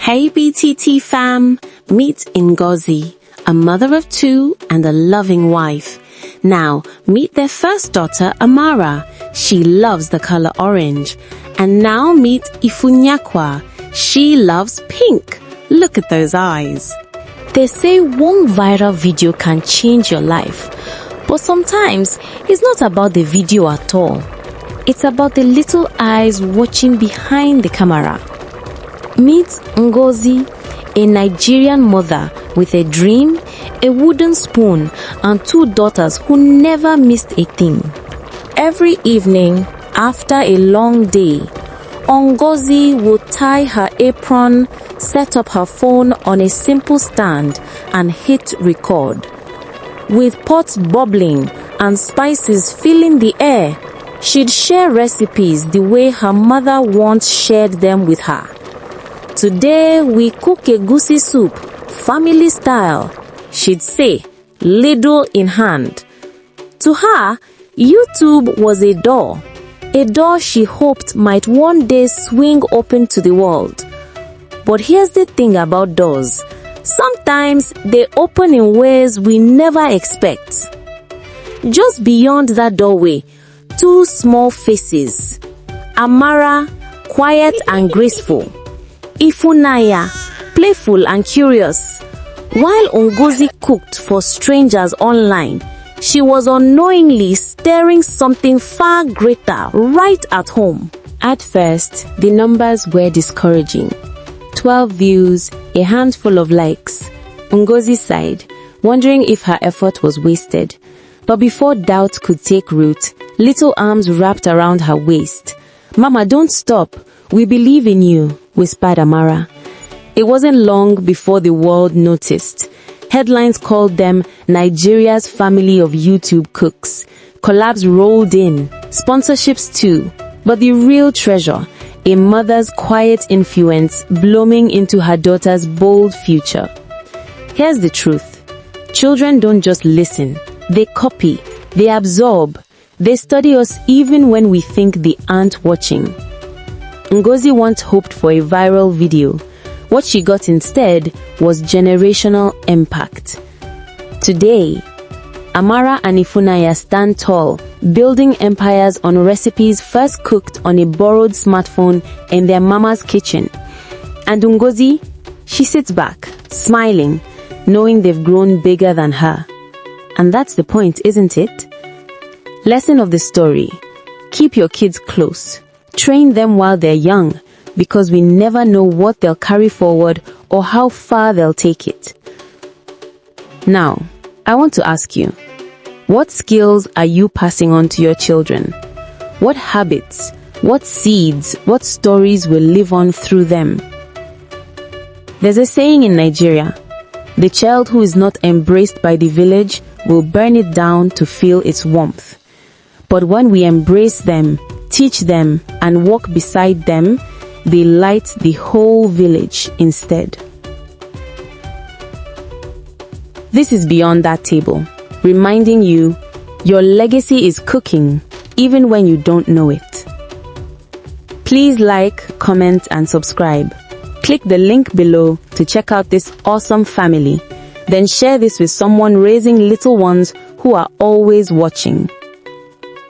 Hey BTT fam, meet Ngozi, a mother of 2 and a loving wife. Now, meet their first daughter, Amara. She loves the color orange. And now meet Ifunyakwa. She loves pink. Look at those eyes. They say one viral video can change your life. But sometimes, it's not about the video at all. It's about the little eyes watching behind the camera. Meet Ngozi, a Nigerian mother with a dream, a wooden spoon, and 2 daughters who never missed a thing. Every evening, after a long day, Ngozi would tie her apron, set up her phone on a simple stand, and hit record. With pots bubbling and spices filling the air, she'd share recipes the way her mother once shared them with her. Today we cook egusi soup, family style, she'd say, ladle in hand. To her, YouTube was a door she hoped might one day swing open to the world. But here's the thing about doors. Sometimes they open in ways we never expect. Just beyond that doorway, 2 small faces. Amara, quiet and graceful. Ifunaya, playful and curious. While Ngozi cooked for strangers online, she was unknowingly stirring something far greater right at home. At first, the numbers were discouraging. 12 views, a handful of likes. Ngozi sighed, wondering if her effort was wasted. But before doubt could take root, little arms wrapped around her waist. "Mama, don't stop. We believe in you," whispered Amara. It wasn't long before the world noticed. Headlines called them Nigeria's family of YouTube cooks. Collabs rolled in, sponsorships too. But the real treasure, a mother's quiet influence blooming into her daughter's bold future. Here's the truth. Children don't just listen. They copy. They absorb. They study us even when we think they aren't watching. Ngozi once hoped for a viral video. What she got instead was generational impact. Today, Amara and Ifunaya stand tall, building empires on recipes first cooked on a borrowed smartphone in their mama's kitchen. And Ngozi, she sits back, smiling, knowing they've grown bigger than her. And that's the point, isn't it? Lesson of the story: keep your kids close. Train them while they're young, because we never know what they'll carry forward or how far they'll take it. Now, I want to ask you, what skills are you passing on to your children? What habits, what seeds, what stories will live on through them? There's a saying in Nigeria: the child who is not embraced by the village will burn it down to feel its warmth. But when we embrace them, teach them, and walk beside them, they light the whole village instead. This is Beyond That Table, reminding you your legacy is cooking, even when you don't know it. Please like, comment, and subscribe. Click the link below to check out this awesome family. Then share this with someone raising little ones who are always watching.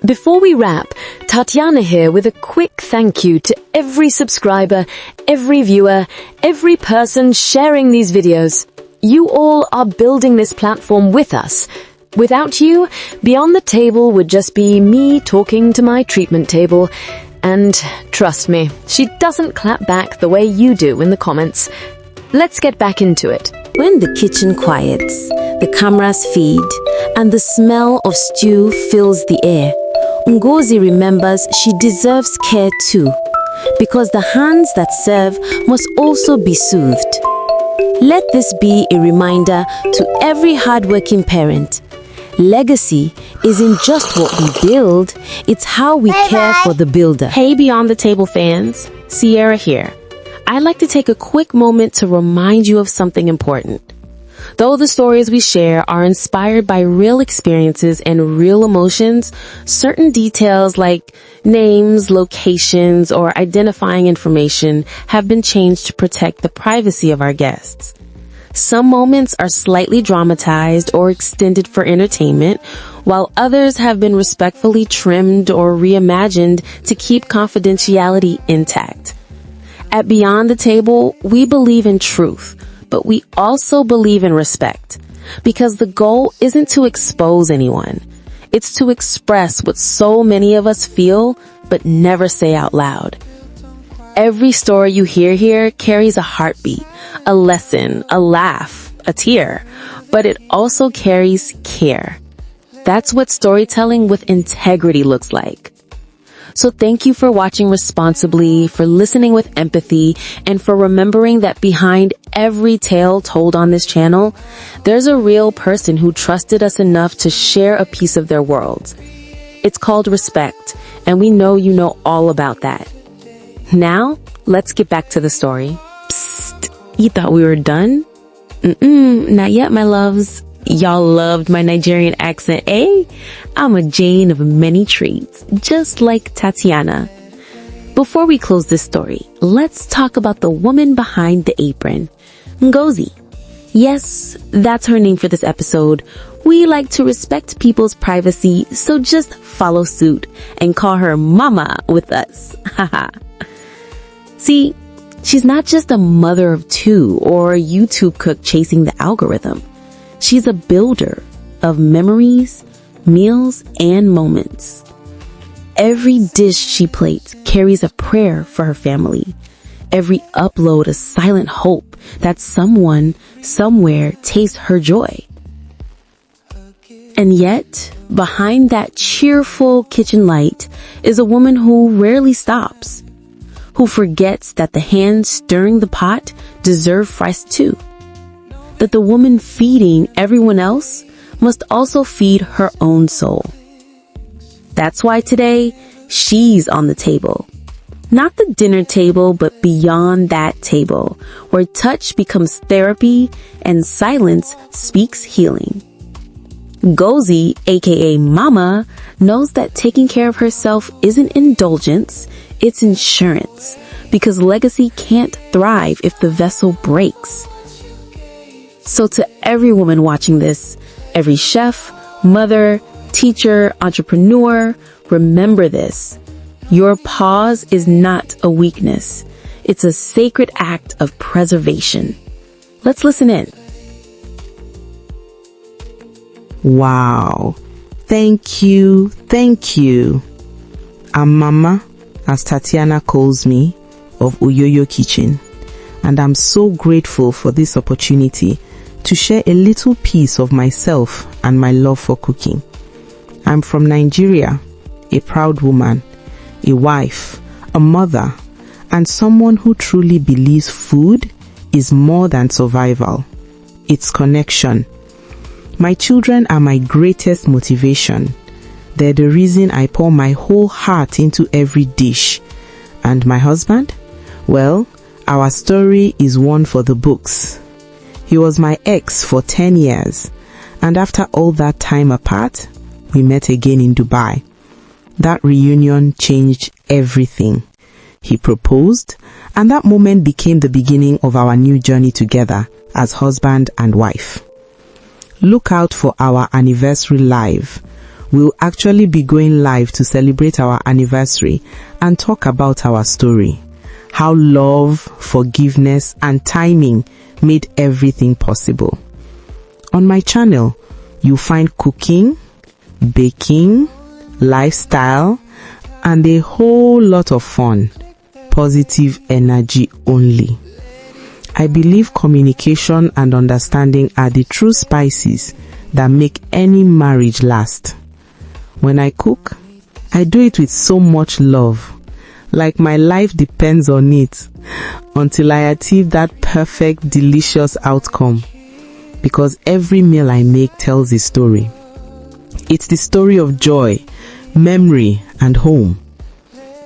Before we wrap, Tatyana here with a quick thank you to every subscriber, every viewer, every person sharing these videos. You all are building this platform with us. Without you, Beyond the Table would just be me talking to my treatment table. And trust me, she doesn't clap back the way you do in the comments. Let's get back into it. When the kitchen quiets, the cameras feed, and the smell of stew fills the air, Ngozi remembers she deserves care too, because the hands that serve must also be soothed. Let this be a reminder to every hardworking parent. Legacy isn't just what we build, it's how we care for the builder. Hey Beyond the Table fans, Sierra here. I'd like to take a quick moment to remind you of something important. Though the stories we share are inspired by real experiences and real emotions, certain details like names, locations, or identifying information have been changed to protect the privacy of our guests. Some moments are slightly dramatized or extended for entertainment, while others have been respectfully trimmed or reimagined to keep confidentiality intact. At Beyond the Table, we believe in truth, but we also believe in respect, because the goal isn't to expose anyone. It's to express what so many of us feel, but never say out loud. Every story you hear here carries a heartbeat, a lesson, a laugh, a tear, but it also carries care. That's what storytelling with integrity looks like. So thank you for watching responsibly, for listening with empathy, and for remembering that behind every tale told on this channel, there's a real person who trusted us enough to share a piece of their world. It's called respect, and we know you know all about that. Now, let's get back to the story. Psst, you thought we were done? Not yet, my loves. Y'all loved my Nigerian accent, eh? I'm a Jane of many treats, just like Tatyana. Before we close this story, let's talk about the woman behind the apron, Ngozi. Yes, that's her name for this episode. We like to respect people's privacy, so just follow suit and call her Mama with us. Haha. See, she's not just a mother of two or a YouTube cook chasing the algorithm. She's a builder of memories, meals, and moments. Every dish she plates carries a prayer for her family. Every upload a silent hope that someone, somewhere tastes her joy. And yet, behind that cheerful kitchen light is a woman who rarely stops, who forgets that the hands stirring the pot deserve fries too. That the woman feeding everyone else must also feed her own soul. That's why today, she's on the table. Not the dinner table, but beyond that table, where touch becomes therapy and silence speaks healing. Ngozi, aka Mama, knows that taking care of herself isn't indulgence, it's insurance, because legacy can't thrive if the vessel breaks. So to every woman watching this, every chef, mother, teacher, entrepreneur, remember this. Your pause is not a weakness. It's a sacred act of preservation. Let's listen in. Wow. Thank you. Thank you. I'm Mama, as Tatyana calls me, of Oyoyo Kitchen. And I'm so grateful for this opportunity to share a little piece of myself and my love for cooking. I'm from Nigeria, a proud woman, a wife, a mother, and someone who truly believes food is more than survival. It's connection. My children are my greatest motivation. They're the reason I pour my whole heart into every dish. And my husband? Well, our story is one for the books. He was my ex for 10 years, and after all that time apart, we met again in Dubai. That reunion changed everything. He proposed, and that moment became the beginning of our new journey together as husband and wife. Look out for our anniversary live. We'll actually be going live to celebrate our anniversary and talk about our story. How love, forgiveness, and timing made everything possible. On my channel, you'll find cooking, baking, lifestyle, and a whole lot of fun. Positive energy only. I believe communication and understanding are the true spices that make any marriage last. When I cook, I do it with so much love, like my life depends on it, until I achieve that perfect, delicious outcome. Because every meal I make tells a story. It's the story of joy, memory, and home.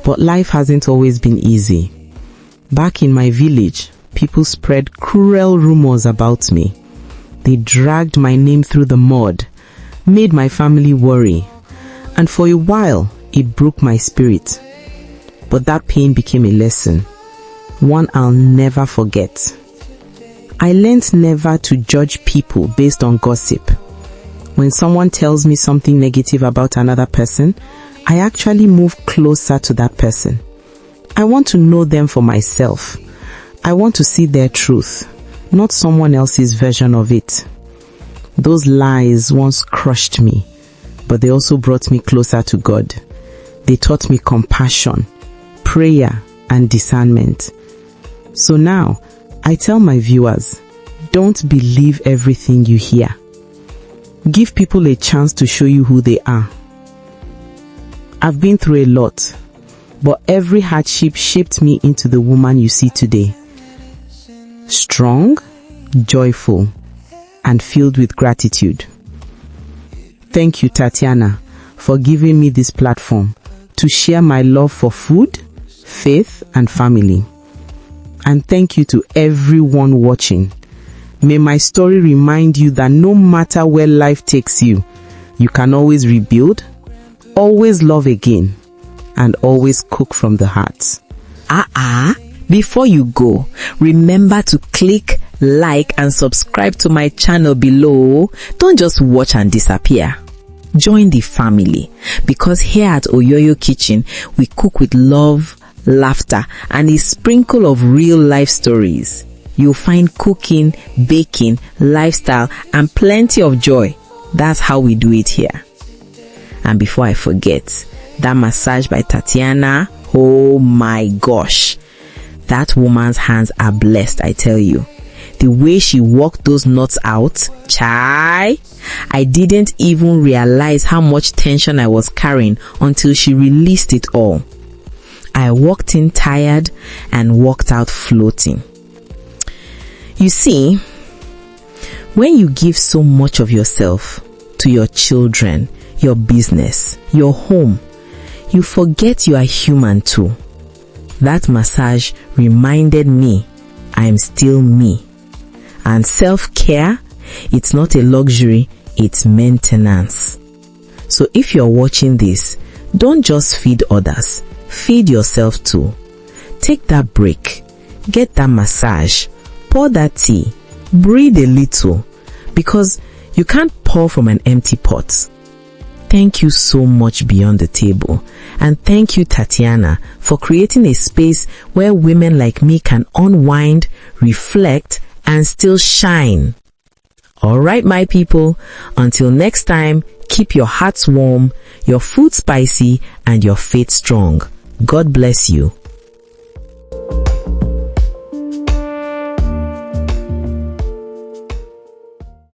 But life hasn't always been easy. Back in my village, people spread cruel rumors about me. They dragged my name through the mud, made my family worry, and for a while, it broke my spirit. But that pain became a lesson, one I'll never forget. I learned never to judge people based on gossip. When someone tells me something negative about another person, I actually move closer to that person. I want to know them for myself. I want to see their truth, not someone else's version of it. Those lies once crushed me, but they also brought me closer to God. They taught me compassion, prayer, and discernment. So now, I tell my viewers, don't believe everything you hear. Give people a chance to show you who they are. I've been through a lot, but every hardship shaped me into the woman you see today. Strong, joyful, and filled with gratitude. Thank you, Tatyana, for giving me this platform to share my love for food, faith, and family. And thank you to everyone watching. May my story remind you that no matter where life takes you, you can always rebuild, always love again, and always cook from the heart. Before you go, remember to click like and subscribe to my channel below. Don't just watch and disappear. Join the family, because here at Oyoyo Kitchen, we cook with love, laughter, and a sprinkle of real life stories. You'll find cooking, baking, lifestyle, and plenty of joy. That's how we do it here. And before I forget, that massage by Tatyana, oh my gosh. That woman's hands are blessed, I tell you. The way she walked those knots out, chai! I didn't even realize how much tension I was carrying until she released it all. I walked in tired and walked out floating. You see, when you give so much of yourself to your children, your business, your home, you forget you are human too. That massage reminded me I'm still me. And self-care, it's not a luxury, it's maintenance. So if you're watching this, don't just feed others, feed yourself too. Take that break, get that massage, pour that tea, breathe a little, because you can't pour from an empty pot. Thank you so much beyond the table. And thank you, Tatyana, for creating a space where women like me can unwind, reflect, and still shine. Alright, my people, until next time, keep your hearts warm, your food spicy, and your faith strong. God bless you.